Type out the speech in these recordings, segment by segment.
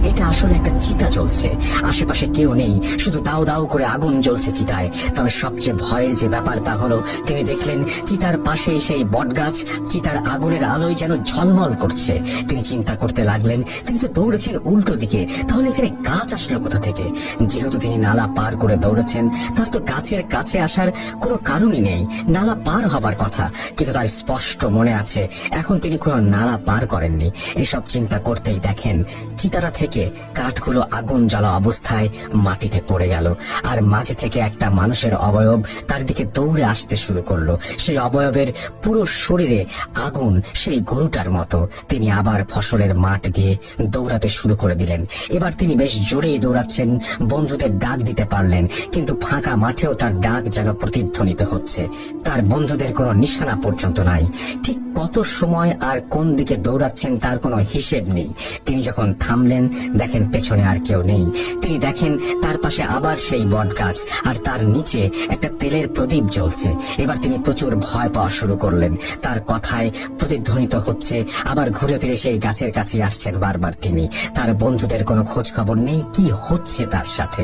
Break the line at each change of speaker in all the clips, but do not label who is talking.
এটা আসলে একটা চিতা জ্বলছে। আশেপাশে কেউ নেই, শুধু দাউ দাউ করে আগুন জ্বলছে চিতায়। তবে সবচেয়ে ভয়ের যে ব্যাপার তা হলো তিনি দেখলেন চিতার পাশেই সেই বটগাছ চিতার আগুনের আলোয় যেন ঝলমল করছে। তিনি চিন্তা করতে লাগলেন, তিনি তো দৌড়েছেন উল্টো দিকে, তাহলে এখানে গাছ আসলো কোথা থেকে? যেহেতু তিনি নালা পার করে দৌড়েছেন, তার তো গাছের কাছে আসার কোনো কারণই নেই, নালা পার হবার কথা। কিন্তু তার স্পষ্ট মনে আছে এখন তিনি কোনো নালা পার করেননি। এসব চিন্তা করতেই দেখেন চিতারা থেকে কাঠগুলো আগুন জ্বালা অবস্থায় মাটিতে পড়ে গেল, আর মাঝে থেকে একটা মানুষের অবয়ব তার দিকে দৌড়ে আসতে শুরু করলো। সেই অবয়বের পুরো শরীরে আগুন, সেই গরুটার মতো। তিনি আবার ফসলের মাঠ দিয়ে দৌড়াতে শুরু করে দিলেন। এবার তিনি বেশ জোরেই দৌড়াচ্ছেন, বন্ধুদের ডাক দিতে পারলেন, কিন্তু ফাঁকা মাঠেও তার ডাক যেন প্রতিধ্বনিত হচ্ছে। তার বন্ধুদের কোনো নিশানা পর্যন্ত নাই। ঠিক কত সময় আর কোন দিকে দৌড়াচ্ছেন তার কোনো হিসেব নেই। তিনি যখন থামলেন, দেখেন পেছনে আর কেউ নেই। তিনি দেখেন তার পাশে আবার সেই বট গাছ, আর তার নিচে একটা তেলের প্রদীপ জ্বলছে। এবার তিনি প্রচুর ভয় পাওয়া শুরু করলেন। তার কথায় প্রতিধ্বনিত হচ্ছে, আবার ঘুরে ফিরে সেই গাছের কাছে আসছেন বারবার তিনি। তার বন্ধুদের কোনো খোঁজ খবর নেই কি হচ্ছে তার সাথে।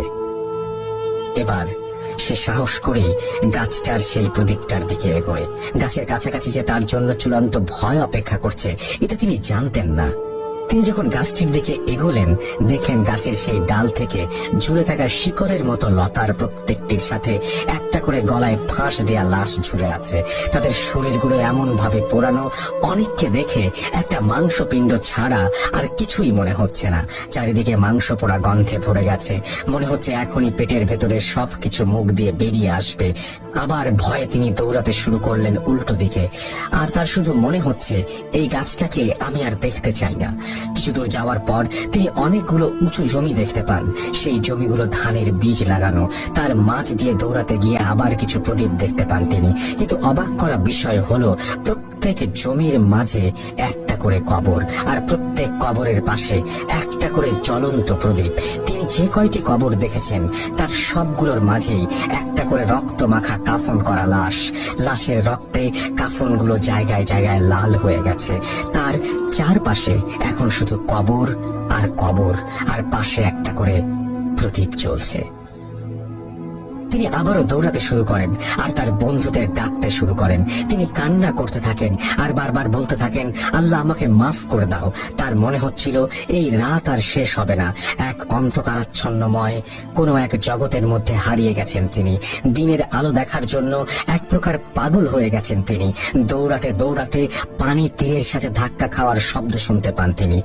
এবার সে সাহস করেই গাছটার সেই প্রদীপটার দিকে এগোয়। গাছের কাছাকাছি যে তার জন্য চূড়ান্ত ভয় অপেক্ষা করছে এটা তিনি জানতেন না। তিনি যখন গাছটির দিকে এগোলেন, দেখলেন গাছের সেই ডাল থেকে ঝুলে থাকা শিকড়ের মতো লতার প্রত্যেকটির সাথে একটা করে গলায় ফাঁস দেয়া লাশ ঝুলে আছে। তাদের শরীরগুলো এমন ভাবে পোড়ানো, অনেককে দেখে একটা মাংসপিণ্ড ছাড়া আর কিছুই মনে হচ্ছে না। চারিদিকে মাংস পোড়া গন্ধে ভরে গেছে। মনে হচ্ছে এখনই পেটের ভেতরে সবকিছু মুখ দিয়ে বেরিয়ে আসবে। আবার ভয়ে তিনি দৌড়াতে শুরু করলেন উল্টো দিকে। আর তার শুধু মনে হচ্ছে এই গাছটাকে আমি আর দেখতে চাই না। কিছু দূর যাওয়ার পর তিনি অনেকগুলো উঁচু জমি দেখতে পান। সেই জমিগুলো ধানের বীজ লাগানো। তার মাঝ দিয়ে দৌড়াতে গিয়ে আবার কিছু প্রদীপ দেখতে পান তিনি। কিন্তু অবাক করা বিষয় হলো প্রত্যেক জমির মাঝে একটা করে কবর, আর প্রত্যেক কবরের পাশে একটা করে জ্বলন্ত প্রদীপ। তিনি যে কয়টি কবর দেখেছেন তার সবগুলোর মাঝেই একটা করে রক্ত মাখা কাফন করা লাশ। লাশের রক্তে কাফনগুলো জায়গায় জায়গায় লাল হয়ে গেছে। তার চারপাশে এখন শুধু কবর আর কবর, আর পাশে একটা করে প্রদীপ জ্বলছে। তিনি আবারও দৌড়াতে শুরু করেন আর তার বন্ধুদের ডাকতে শুরু করেন। তিনি কান্না করতে থাকেন আর বারবার বলতে থাকেন, আল্লাহ আমাকে মাফ করে দাও। তার মনে হচ্ছিল এই রাত আর শেষ হবে না। এক অন্ধকারাচ্ছন্নময় কোনো এক জগতের মধ্যে হারিয়ে গেছেন তিনি। দিনের আলো দেখার জন্য এক প্রকার পাগল হয়ে গেছেন তিনি। দৌড়াতে দৌড়াতে পানি তীরের সাথে ধাক্কা খাওয়ার শব্দ শুনতে পান তিনি।